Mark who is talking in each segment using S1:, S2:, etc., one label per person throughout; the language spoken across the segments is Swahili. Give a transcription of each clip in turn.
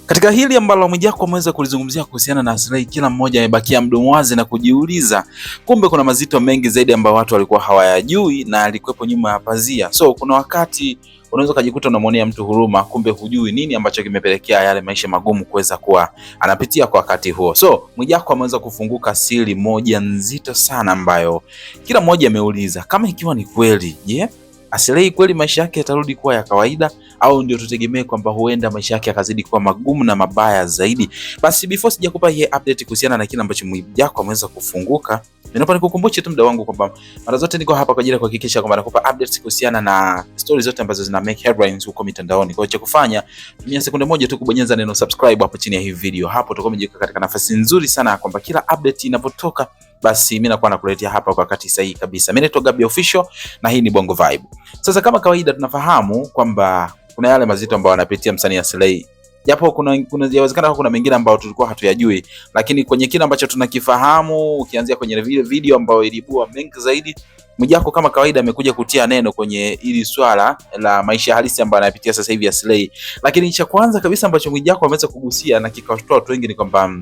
S1: Katika hili ambalo Mwijaku ameweza kulizungumzia kuhusiana na Aslay, kila mmoja amebakia mdomo wazi na kujiuliza, kumbe kuna mazito mengi zaidi ambayo watu walikuwa hawayajui na alikuwepo nyuma ya pazia. So kuna wakati unaweza kujikuta unamwonea mtu huruma, kumbe hujui nini ambacho kimepelekea yale maisha magumu kuweza kuwa anapitia kwa wakati huo. So Mwijaku ameweza kufunguka siri moja nzito sana ambayo kila mmoja ameuliza, kama ikiwa ni kweli, je, Aslay kweli maisha yake yatarudi kuwa ya kawaida au ndio tutegemee kwamba huenda maisha yake yakazidi kuwa magumu na mabaya zaidi? Basi before sijakupa hii update kuhusiana na kile ambacho Mwijaku ameweza kufunguka, ninaomba nikukumbushe tu mda wangu kwamba mara zote niko hapa kwa ajili ya kuhakikisha kwamba nakupa updates kuhusiana na stories zote ambazo zina make headlines huko mitandaoni. Kwa hiyo cha kufanya, tumia sekunde moja tu kubonyeza neno subscribe hapo chini ya hii video. Hapo tutakuwa tumejiweka katika nafasi nzuri sana kwamba kila update inapotoka basi mimi nakuwa nakuletea hapa kwa wakati sahihi kabisa. Mimi naitwa Gabby Official na hii ni Bongo Vibe. Sasa kama kawaida tunafahamu kwamba kuna yale mazito ambayo anapitia msanii Aslay. Japo inawezekana kuna mengine ambayo tulikuwa hatuyajui, lakini kwenye kile ambacho tunakifahamu, ukianzia kwenye video ambayo ilibua mengi zaidi, Mwijaku kama kawaida amekuja kutia neno kwenye hili swala la maisha halisi ambayo anapitia sasa hivi Aslay. Lakini cha kwanza kabisa ambacho Mwijaku ameweza kugusia na kikawatoa watu wengi ni kwamba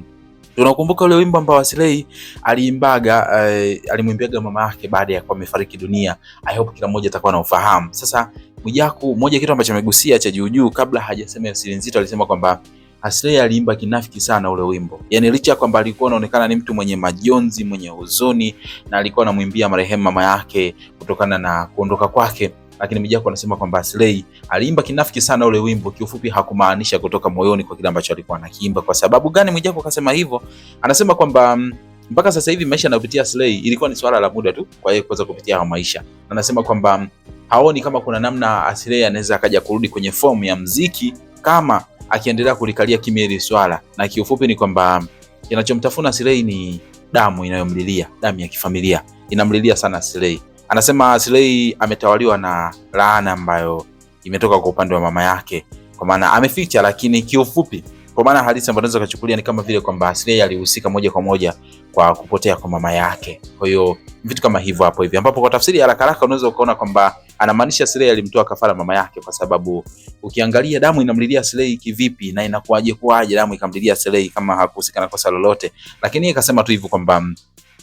S1: tunakumbuka ule wimbo ambao Aslay aliimbaga, alimwimbiaga mama yake baada ya kuwa amefariki dunia. I hope kila mmoja atakuwa na ufahamu. Sasa Mwijaku, moja kitu ambacho amegusia cha juu kabla hajasema siri nzito, alisema kwamba Aslay aliimba kinafiki sana ule wimbo. Yaani licha ya kwamba alikuwa anaonekana ni mtu mwenye majonzi, mwenye huzuni, na alikuwa anamwimbia marehemu mama yake kutokana na kuondoka kwake, lakini Mwijaku anasema kwamba Aslay aliimba kinafiki sana ule wimbo. Kiufupi hakumaanisha kutoka moyoni kwa kile ambacho alikuwa anakiimba. Kwa sababu gani Mwijaku akasema hivyo? Anasema kwamba mpaka sasa hivi maisha anayopitia Aslay ilikuwa ni swala la muda tu kwa yeye kuweza kupitia hayo maisha. Anasema kwamba haoni kama kuna namna Aslay anaweza akaja kurudi kwenye form ya muziki kama akiendelea kulikalia kimya hili swala. Na kiufupi ni kwamba kinachomtafuna Aslay ni damu inayomlilia, damu ya kifamilia inamlilia sana Aslay. Anasema Aslay ametawaliwa na laana ambayo imetoka kwa upande wa mama yake, kwa maana ameficha, lakini kiufupi kwa maana halisi ambayo tunaweza kuchukulia ni kama vile kwamba Aslay alihusika moja kwa moja kwa kupotea kwa mama yake. Kwa hiyo vitu kama hivyo hapo hivi, ambapo kwa tafsiri ya haraka unaweza ukaona kwamba anamaanisha Aslay alimtoa kafara mama yake, kwa sababu ukiangalia damu inamlilia Aslay kivipi na inakuaje damu ikamlilia Aslay kama hakuhusika na kosa lolote. Lakini yeye akasema tu hivyo kwamba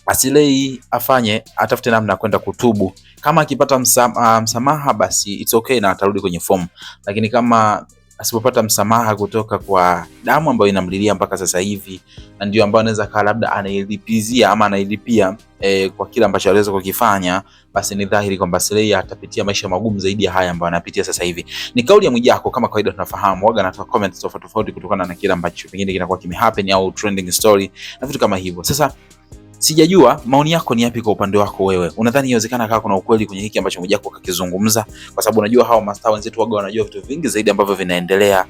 S1: Aslay atafute namna kwenda kutubu. Kama akipata msamaha basi it's okay na atarudi kwenye form, lakini kama asipopata msamaha kutoka kwa damu ambayo inamlilia mpaka sasa hivi, na ndio ambayo anaweza kaa labda anailipizia ama anailipia kwa kile ambacho aliweza kukifanya, basi ni dhahiri kwamba Aslay atapitia maisha magumu zaidi ya haya ambayo anapitia sasa hivi. Ni kauli ya Mwijaku kama kawaida tunafahamu, waga anatoa comments tofauti kutokana na kile ambacho pengine kinakuwa kimehappen au trending story na vitu kama hivyo. Sasa sijajua maoni yako ni yapi kwa upande wako wewe. Unadhani inawezekana kama kuna ukweli kwenye hiki ambacho Mwijaku kakizungumza? Kwa sababu unajua hao mastaa wenzetu waga wanajua vitu vingi zaidi ambavyo vinaendelea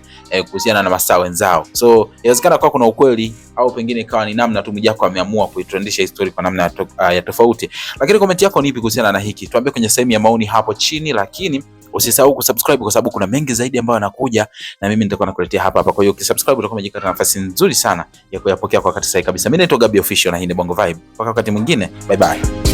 S1: kuhusiana na mastaa wenzao. So inawezekana kama kuna ukweli au pengine ikawa ni namna tu Mwijaku ameamua kuitrendisha history kwa namna ya tofauti. Lakini comment yako ni ipi kuhusiana na hiki? Tuambie kwenye sehemu ya maoni hapo chini, lakini usisahau kusubscribe kwa sababu kuna mengi zaidi ambayo yanakuja na mimi nitakuwa nakuletea hapa. Kwa hiyo ukisubscribe utakuwa umejikata nafasi nzuri sana ya kuyapokea kwa wakati sahihi kabisa. Mimi naitwa Gabby Official na hii ni Bongo Vibe. Mpaka wakati mwingine, bye bye.